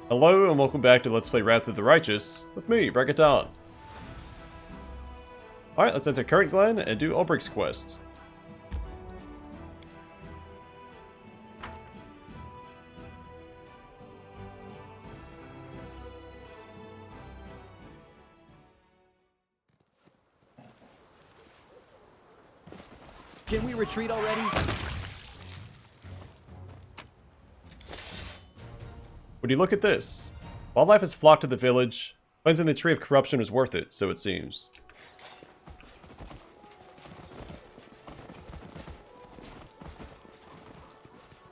Hello and welcome back to Let's Play Wrath of the Righteous with me, Bregaton. Alright, let's enter Currantglen and do Ulbrig's quest. Can we retreat already? Would you look at this? Wildlife has flocked to the village. Cleansing the tree of corruption was worth it, so it seems.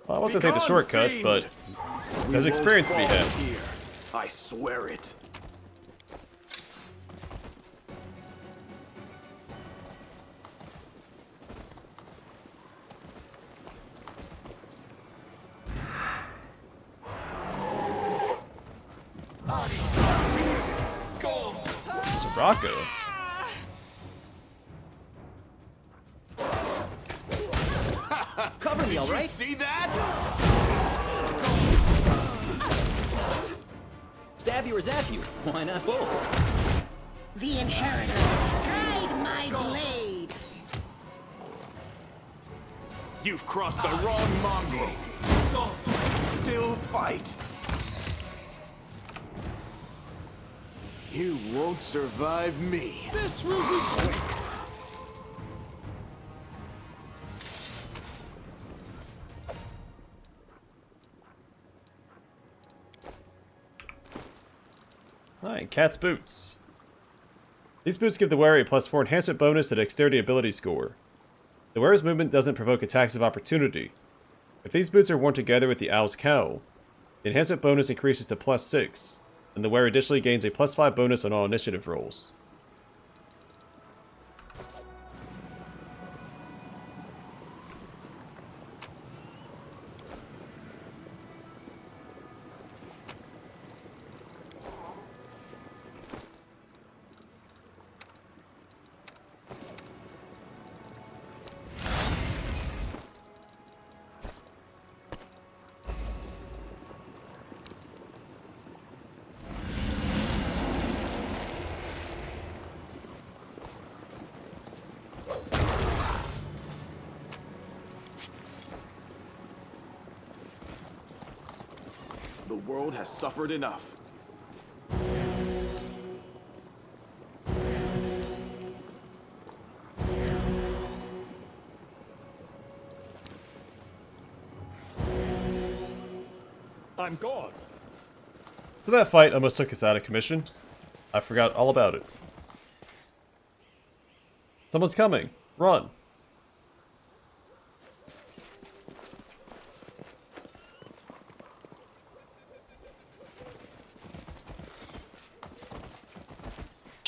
Well, I was gonna take the shortcut, but there's experience to be had. Here. I swear it. It's a Rocco. Cover me, all right? See that? Stab you or zap you? Why not both? The inheritor tried my blade. You've crossed the wrong mongrel. Still fight. You won't survive me. This will be quick. Alright, Cat's Boots. These boots give the wearer a +4 enhancement bonus to dexterity ability score. The wearer's movement doesn't provoke attacks of opportunity. If these boots are worn together with the Owl's Cowl, the enhancement bonus increases to +6, and the wearer additionally gains a +5 bonus on all initiative rolls. The world has suffered enough. I'm gone. So that fight almost took us out of commission. I forgot all about it. Someone's coming. Run.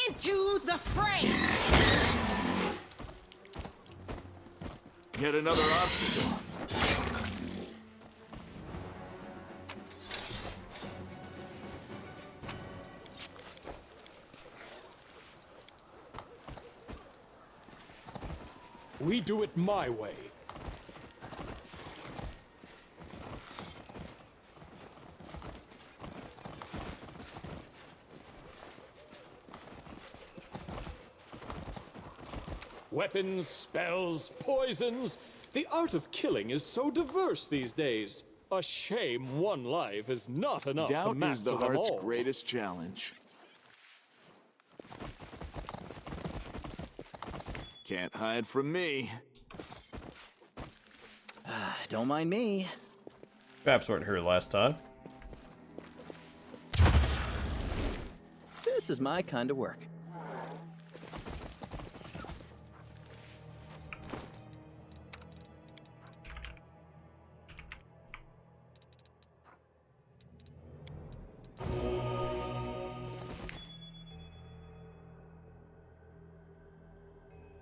Into the fray! Yet another obstacle. We do it my way. Weapons, spells, poisons. The art of killing is so diverse these days. A shame one life is not enough to Doubt is master the them heart's all. greatest challenge. Can't hide from me. Don't mind me. Traps weren't here last time. This is my kind of work.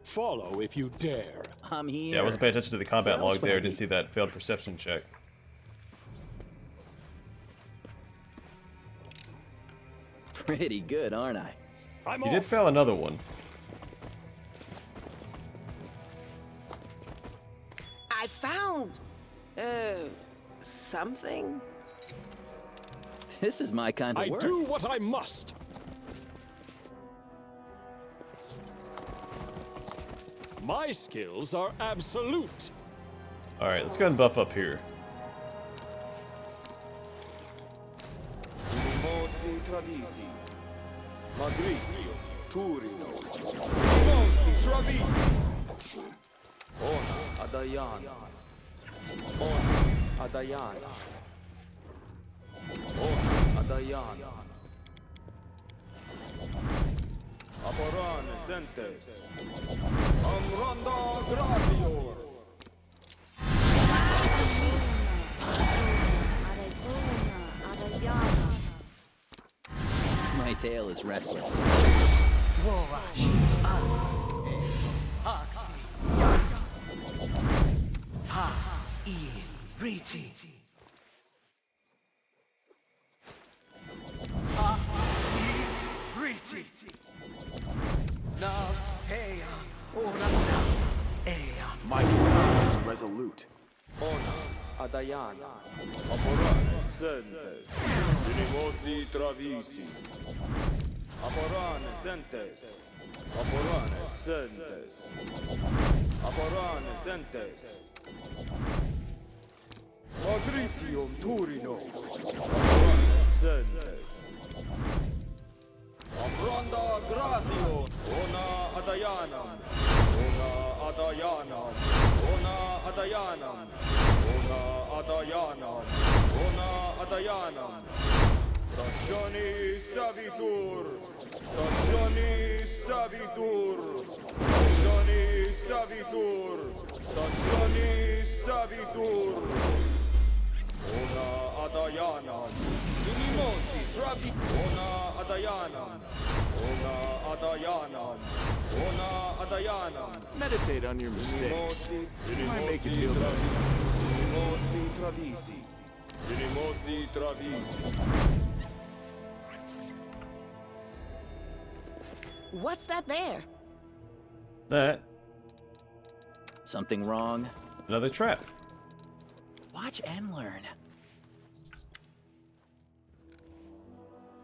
Follow if you dare. I'm here. Yeah, I wasn't paying attention to the combat Well, log there. I didn't Swanky. see that failed perception check. Pretty good, aren't I? I'm You off. did fail another one. I found, something. This is my kind of I work. do what I must. My skills are absolute. Alright, let's go ahead and buff up here. My tail is restless. My plan is resolute. Meditate on your mistakes. You might make you feel better. What's that there? That. Something wrong? Another trap. Watch and learn.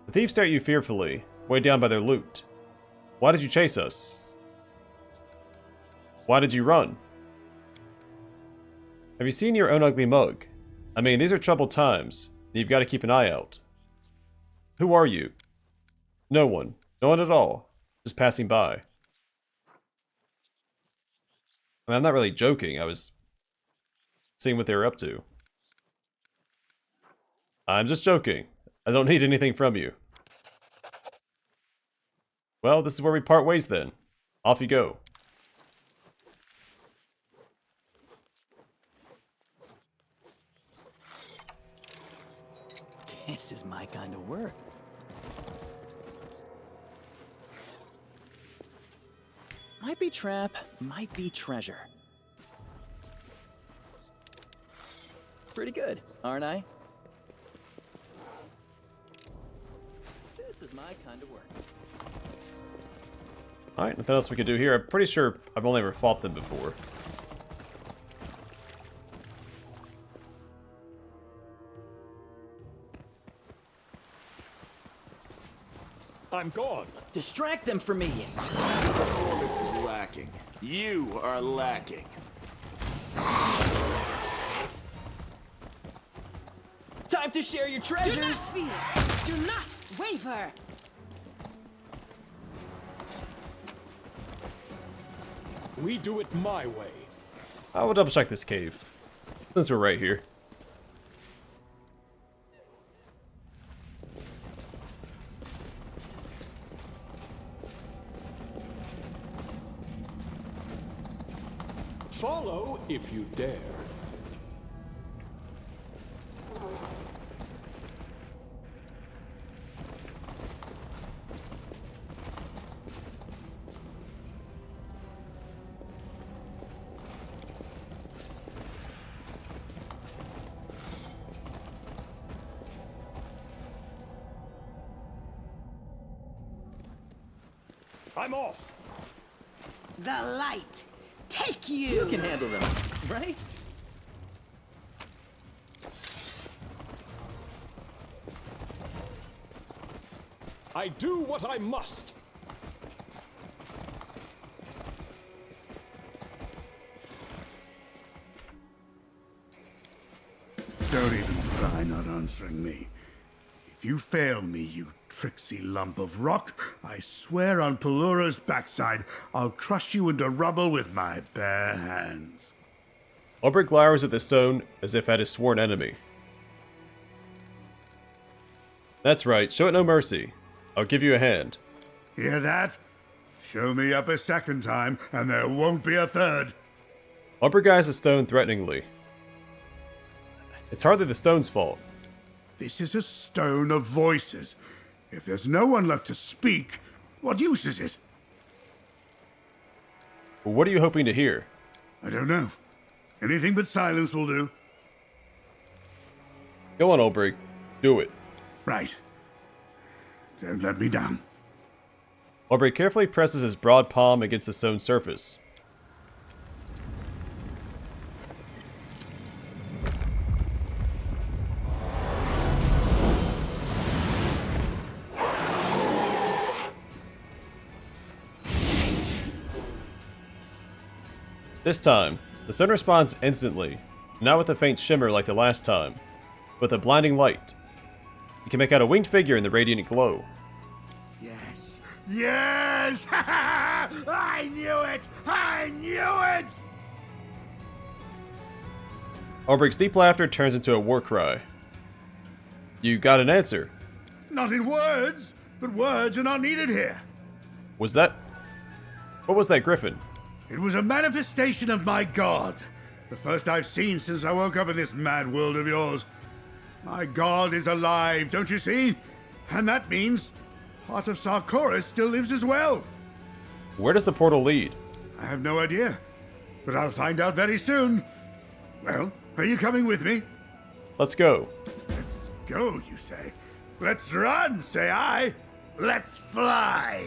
The thieves stare at you fearfully, weighed down by their loot. Why did you chase us? Why did you run? Have you seen your own ugly mug? I mean, these are troubled times, and you've got to keep an eye out. Who are you? No one. No one at all. Just passing by. I mean, I'm not really joking. I was seeing what they were up to. I'm just joking. I don't need anything from you. Well, this is where we part ways then. Off you go. This is my kind of work. Might be trap, might be treasure. Pretty good, aren't I? This is my kind of work. Alright, nothing else we can do here. I'm pretty sure I've only ever fought them before. I'm gone. Distract them for me! Performance is lacking. You are lacking. Time to share your Do treasures! not fear! Do not waver! We do it my way. I will double check this cave, since we're right here. Follow if you dare. I'm off. The light! Take you! You can handle them, right? I do what I must. Don't even try not answering me. If you fail me, you tricksy lump of rock, I swear on Pelura's backside, I'll crush you into rubble with my bare hands. Ulbrig glowers at the stone as if at his sworn enemy. That's right, show it no mercy. I'll give you a hand. Hear that? Show me up a second time, and there won't be a third. Ulbrig eyes the stone threateningly. It's hardly the stone's fault. This is a stone of voices. If there's no one left to speak, what use is it? Well, what are you hoping to hear? I don't know. Anything but silence will do. Go on, Ulbrig. Do it. Right. Don't let me down. Ulbrig carefully presses his broad palm against the stone surface. This time, the stone responds instantly, not with a faint shimmer like the last time, but with a blinding light. You can make out a winged figure in the radiant glow. Yes! Yes! I knew it! I knew it! Ulbrig's deep laughter turns into a war cry. You got an answer. Not in words, but words are not needed here. Was that... What was that griffin? It was a manifestation of my god. The first I've seen since I woke up in this mad world of yours. My god is alive, don't you see? And that means part of Sarkoris still lives as well. Where does the portal lead? I have no idea, but I'll find out very soon. Well, are you coming with me? Let's go. Let's go, you say. Let's run, say I. Let's fly.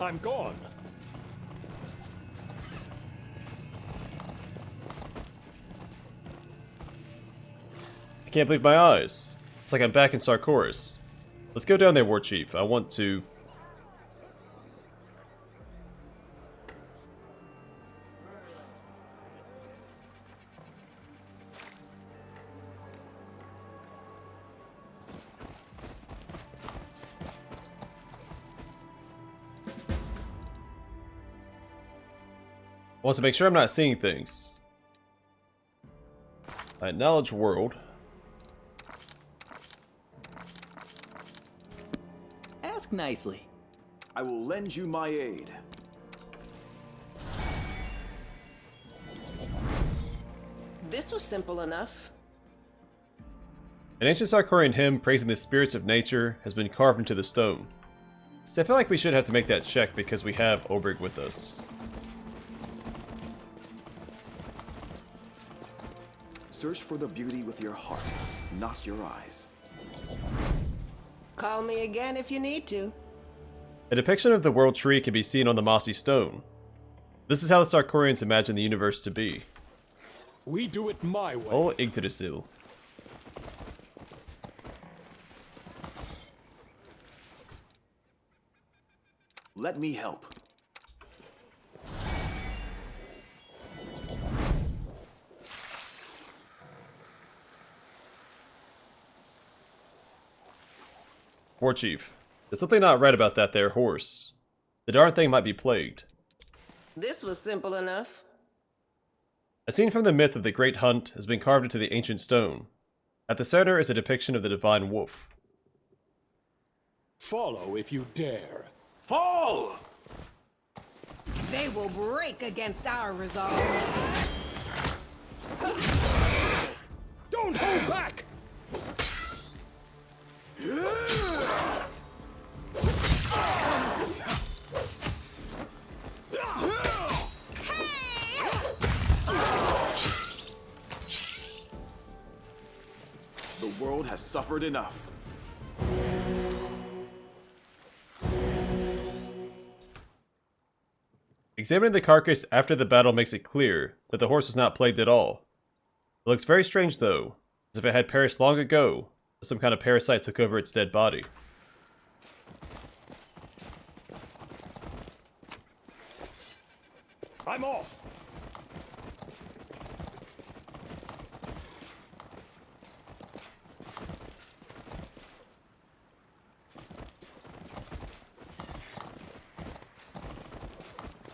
I'm gone. I can't believe my eyes. It's like I'm back in Sarkoris. Let's go down there, War Chief. I want to... I want to make sure I'm not seeing things. Acknowledge world. Ask nicely. I will lend you my aid. This was simple enough. An ancient Sarkorian hymn praising the spirits of nature has been carved into the stone. So I feel like we should have to make that check because we have Ulbrig with us. Search for the beauty with your heart, not your eyes. Call me again if you need to. A depiction of the world tree can be seen on the mossy stone. This is how the Sarkorians imagine the universe to be. We do it my way. All Yggdrasil. Let me help. War Chief, there's something not right about that there horse. The darn thing might be plagued. This was simple enough. A scene from the myth of the Great Hunt has been carved into the ancient stone. At the center is a depiction of the divine wolf. Follow if you dare. Fall! They will break against our resolve. Don't hold back! The world has suffered enough. Examining the carcass after the battle makes it clear that the horse was not plagued at all. It looks very strange though, as if it had perished long ago, as some kind of parasite took over its dead body. I'm off!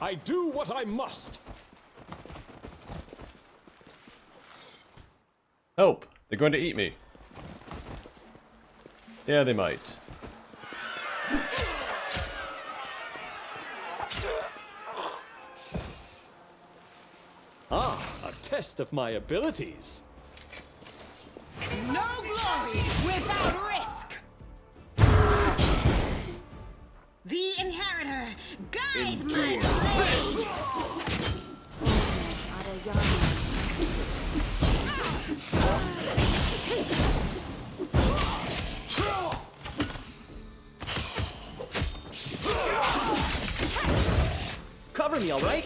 I do what I must! Help! They're going to eat me. Yeah, they might. Ah, a test of my abilities. No glory without risk. The inheritor, guide my blade. Cover me, all right?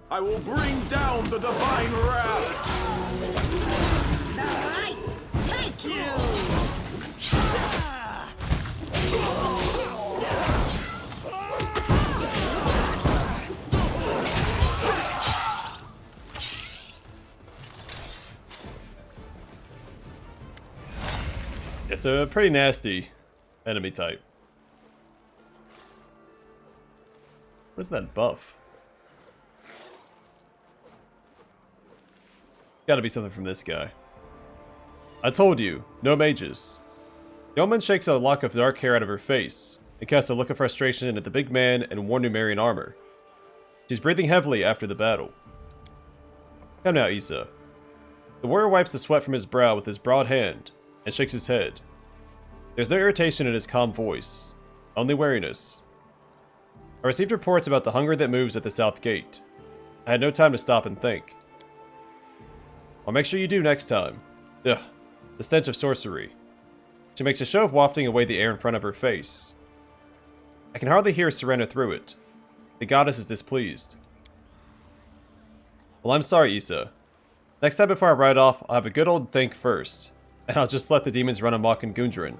I will bring down the divine wrath! The light, take you. It's a pretty nasty enemy type. What's that buff? Gotta be something from this guy. I told you, no mages. The old man shakes a lock of dark hair out of her face and casts a look of frustration at the big man in worn Numerian armor. She's breathing heavily after the battle. Come now, Issa. The warrior wipes the sweat from his brow with his broad hand and shakes his head. There's no irritation in his calm voice, only wariness. I received reports about the hunger that moves at the south gate. I had no time to stop and think. I'll make sure you do next time. Ugh, the stench of sorcery. She makes a show of wafting away the air in front of her face. I can hardly hear Serena through it. The goddess is displeased. Well, I'm sorry, Issa. Next time before I ride off, I'll have a good old think first, and I'll just let the demons run amok in Gundrun.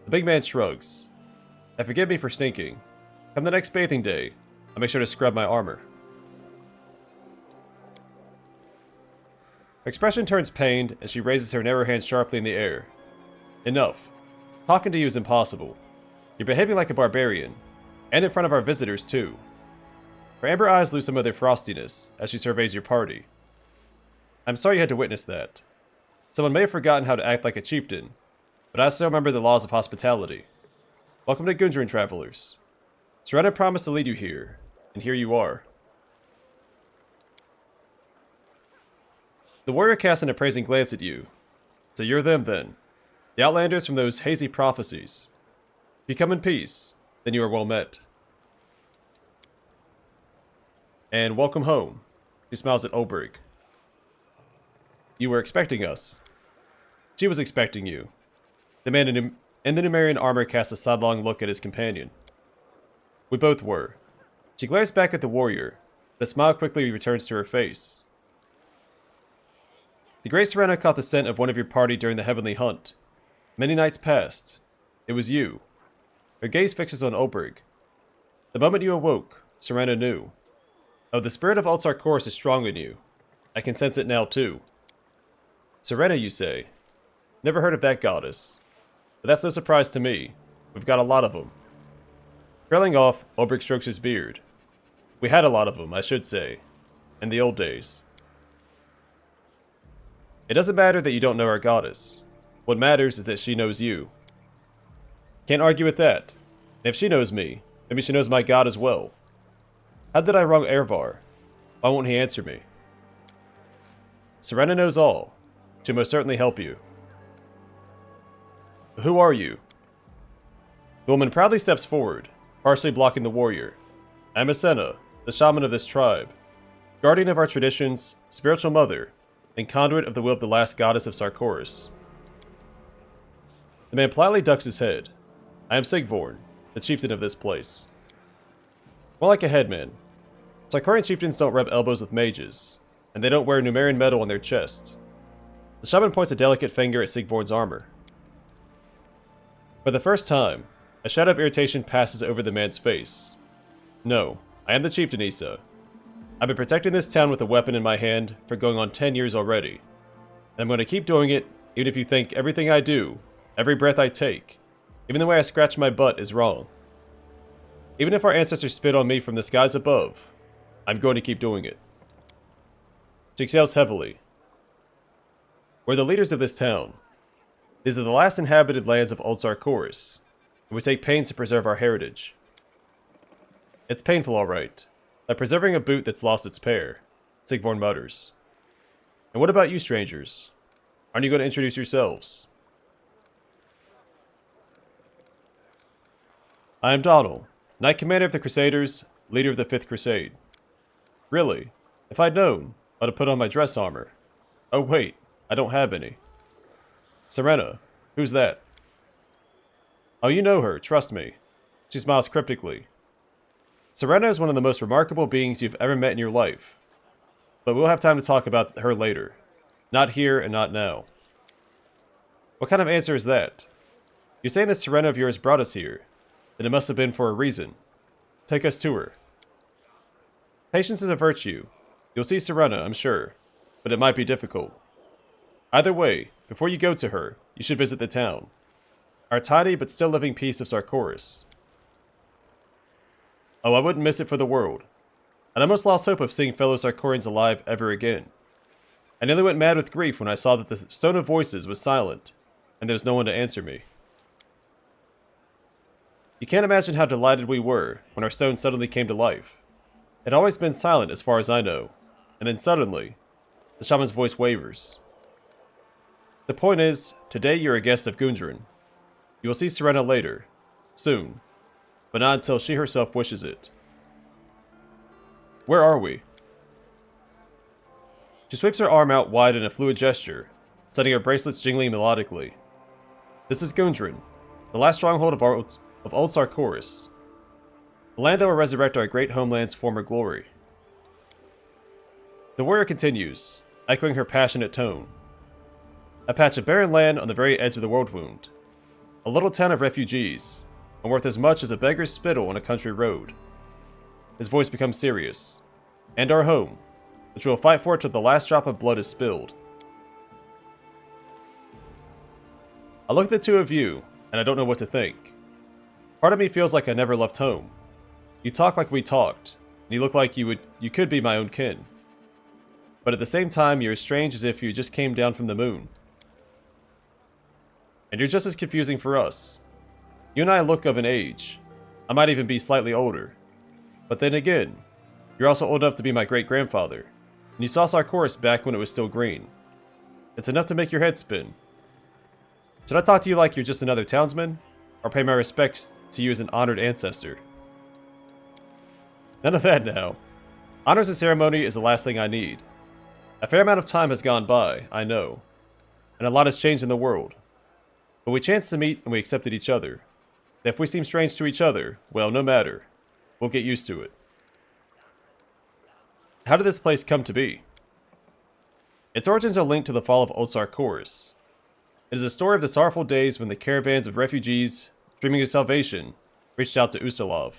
The big man shrugs. And forgive me for stinking. Come the next bathing day, I'll make sure to scrub my armor. Her expression turns pained as she raises her narrow hand sharply in the air. Enough. Talking to you is impossible. You're behaving like a barbarian, and in front of our visitors too. Her amber eyes lose some of their frostiness as she surveys your party. I'm sorry you had to witness that. Someone may have forgotten how to act like a chieftain, but I still remember the laws of hospitality. Welcome to Gundrun, travelers. Serena promised to lead you here, and here you are. The warrior casts an appraising glance at you. So you're them, then. The outlanders from those hazy prophecies. If you come in peace, then you are well met. And welcome home. She smiles at Ulbrig. You were expecting us. She was expecting you. The man in the Numerian armor cast a sidelong look at his companion. We both were. She glares back at the warrior. The smile quickly returns to her face. The great Serena caught the scent of one of your party during the heavenly hunt. Many nights passed. It was you. Her gaze fixes on Ulbrig. The moment you awoke, Serena knew. Oh, the spirit of Altar Chorus is strong in you. I can sense it now too. Serena, you say? Never heard of that goddess. But that's no surprise to me. We've got a lot of them. Trailing off, Ulbrig strokes his beard. We had a lot of them, I should say. In the old days. It doesn't matter that you don't know our goddess. What matters is that she knows you. Can't argue with that. And if she knows me, maybe she knows my god as well. How did I wrong Ervar? Why won't he answer me? Serena knows all. She'll most certainly help you. But who are you? The woman proudly steps forward, partially blocking the warrior. I'm Asena, the shaman of this tribe. guardian of our traditions, spiritual mother, and conduit of the will of the last goddess of Sarkoris. The man politely ducks his head. I am Sigvorn, the chieftain of this place. More like a headman. Sarkorian chieftains don't rub elbows with mages, and they don't wear Numerian metal on their chest. The shaman points a delicate finger at Sigvorn's armor. For the first time, a shadow of irritation passes over the man's face. No, I am the chieftain Issa. I've been protecting this town with a weapon in my hand for going on 10 years already. And I'm going to keep doing it, even if you think everything I do, every breath I take, even the way I scratch my butt is wrong. Even if our ancestors spit on me from the skies above, I'm going to keep doing it. She exhales heavily. We're the leaders of this town. These are the last inhabited lands of Old Sarkoris, and we take pains to preserve our heritage. It's painful, all right, like preserving a boot that's lost its pair, Sigvorn mutters. And what about you, strangers? Aren't you going to introduce yourselves? I am Donald, Knight Commander of the Crusaders, leader of the 5th Crusade. Really? If I'd known, I'd have put on my dress armor. Oh wait, I don't have any. Serena, who's that? Oh, you know her, trust me. She smiles cryptically. Serena is one of the most remarkable beings you've ever met in your life. But we'll have time to talk about her later. Not here and not now. What kind of answer is that? You're saying this Serena of yours brought us here. Then it must have been for a reason. Take us to her. Patience is a virtue. You'll see Serena, I'm sure. But it might be difficult. Either way, before you go to her, you should visit the town. Our tiny but still living piece of Sarkoris. Oh, I wouldn't miss it for the world. I'd almost lost hope of seeing fellow Sarkorians alive ever again. I nearly went mad with grief when I saw that the Stone of Voices was silent, and there was no one to answer me. You can't imagine how delighted we were when our stone suddenly came to life. It had always been silent as far as I know, and then suddenly, the shaman's voice wavers. The point is, today you're a guest of Gundrun. You will see Serena later, soon, but not until she herself wishes it. Where are we? She sweeps her arm out wide in a fluid gesture, setting her bracelets jingling melodically. This is Gundrun, the last stronghold of Old Sarkoris, the land that will resurrect our great homeland's former glory. The warrior continues, echoing her passionate tone. A patch of barren land on the very edge of the world wound. A little town of refugees, and worth as much as a beggar's spittle on a country road. His voice becomes serious. And our home, which we will fight for till the last drop of blood is spilled. I look at the two of you, and I don't know what to think. Part of me feels like I never left home. You talk like we talked, and you look like you could be my own kin. But at the same time, you're as strange as if you just came down from the moon. And you're just as confusing for us. You and I look of an age. I might even be slightly older. But then again, you're also old enough to be my great-grandfather, and you saw Sarkoris back when it was still green. It's enough to make your head spin. Should I talk to you like you're just another townsman, or pay my respects to you as an honored ancestor? None of that now. Honors and ceremony is the last thing I need. A fair amount of time has gone by, I know, and a lot has changed in the world. But we chanced to meet and we accepted each other. And if we seem strange to each other, well, no matter. We'll get used to it. How did this place come to be? Its origins are linked to the fall of Old Sarkoris. It is a story of the sorrowful days when the caravans of refugees, dreaming of salvation, reached out to Ustalav.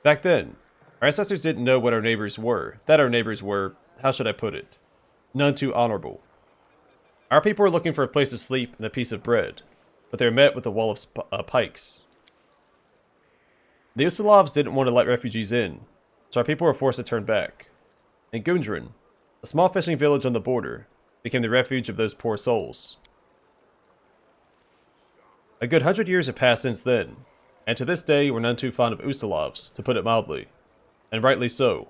Back then, our ancestors didn't know what our neighbors were, how should I put it, none too honorable. Our people were looking for a place to sleep and a piece of bread, but they were met with a wall of pikes. The Ustalavs didn't want to let refugees in, so our people were forced to turn back. And Gundrun, a small fishing village on the border, became the refuge of those poor souls. A good 100 years have passed since then, and to this day we're none too fond of Ustalavs, to put it mildly, and rightly so.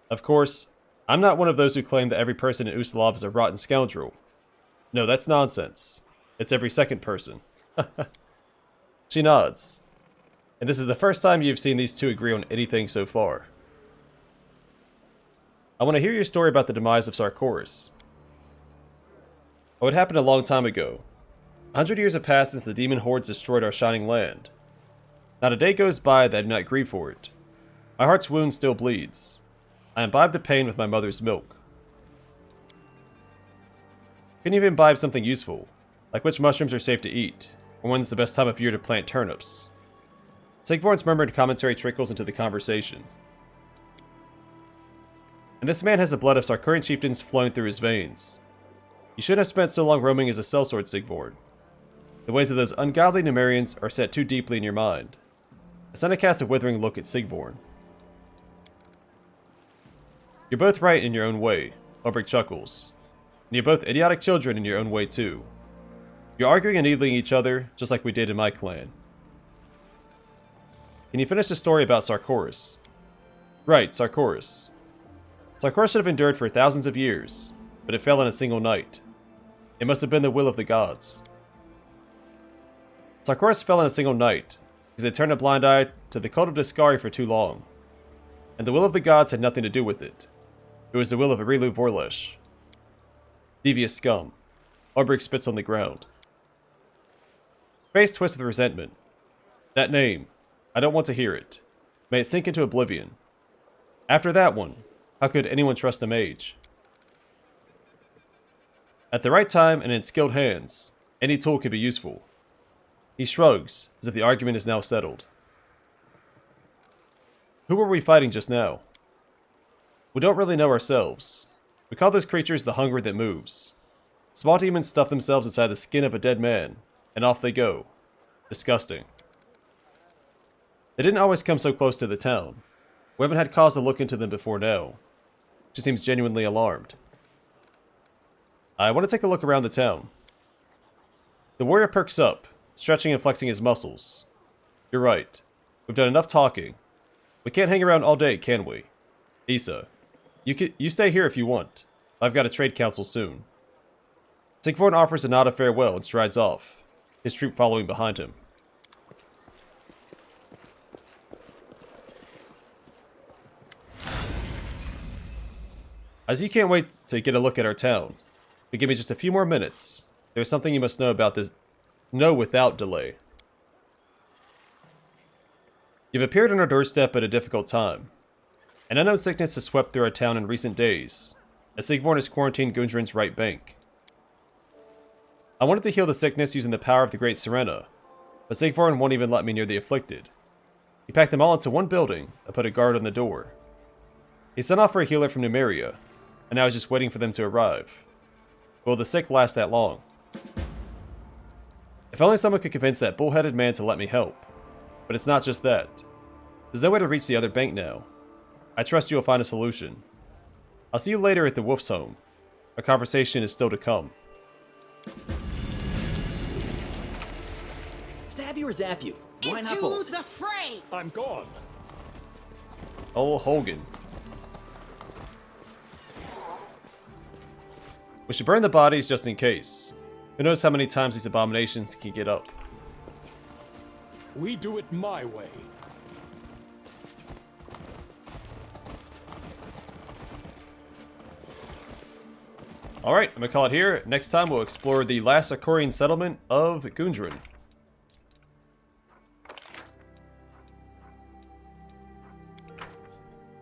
Of course, I'm not one of those who claim that every person in Ustalav is a rotten scoundrel. No, that's nonsense. It's every second person. She nods. And this is the first time you've seen these two agree on anything so far. I want to hear your story about the demise of Sarkoris. Oh, it happened a long time ago. 100 years have passed since the demon hordes destroyed our shining land. Not a day goes by that I do not grieve for it. My heart's wound still bleeds. I imbibe the pain with my mother's milk. Can you even imbibe something useful, like which mushrooms are safe to eat, or when's the best time of year to plant turnips? Sigvorn's murmured commentary trickles into the conversation. And this man has the blood of Sarkorian chieftains flowing through his veins. You shouldn't have spent so long roaming as a sellsword, Sigvorn. The ways of those ungodly Numerians are set too deeply in your mind. Ascena casts a withering look at Sigvorn. You're both right in your own way, Ulbrig chuckles. And you're both idiotic children in your own way too. You're arguing and needling each other, just like we did in my clan. Can you finish the story about Sarkoris? Right, Sarkoris. Sarkoris should have endured for thousands of years, but it fell in a single night. It must have been the will of the gods. Sarkoris fell in a single night, because it turned a blind eye to the cult of Discari for too long. And the will of the gods had nothing to do with it. It was the will of Arilu Vorlesh. Devious scum. Ulbrig spits on the ground. Face twists with resentment. That name. I don't want to hear it. May it sink into oblivion. After that one, how could anyone trust a mage? At the right time and in skilled hands, any tool could be useful. He shrugs, as if the argument is now settled. Who were we fighting just now? We don't really know ourselves. We call those creatures the hunger that moves. Small demons stuff themselves inside the skin of a dead man, and off they go. Disgusting. They didn't always come so close to the town. We haven't had cause to look into them before now. She seems genuinely alarmed. I want to take a look around the town. The warrior perks up, stretching and flexing his muscles. You're right. We've done enough talking. We can't hang around all day, can we? Issa, you stay here if you want. I've got a trade council soon. Sigvorn offers a nod of farewell and strides off, his troop following behind him. As you can't wait to get a look at our town, but give me just a few more minutes. There's something you must know about this. Know without delay. You've appeared on our doorstep at a difficult time. An unknown sickness has swept through our town in recent days, as Sigvorn has quarantined Gundrun's right bank. I wanted to heal the sickness using the power of the Great Serena, but Sigvorn won't even let me near the afflicted. He packed them all into one building and put a guard on the door. He sent off for a healer from Numeria, and now he's just waiting for them to arrive. Will the sick last that long? If only someone could convince that bullheaded man to let me help. But it's not just that. There's no way to reach the other bank now. I trust you'll find a solution. I'll see you later at the Wolf's home. Our conversation is still to come. Stab you or zap you? Why not Into both? the fray! I'm gone. Oh, Hogan. We should burn the bodies just in case. Who knows how many times these abominations can get up. We do it my way. Alright, I'm gonna call it here. Next time we'll explore the last Sarkorian settlement of Gundrun.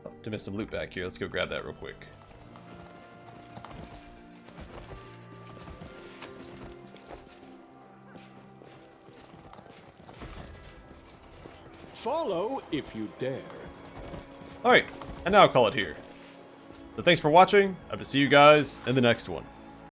Oh, did miss some loot back here. Let's go grab that real quick. Follow if you dare. Alright, and now I'll call it here. So thanks for watching. I hope to see you guys in the next one.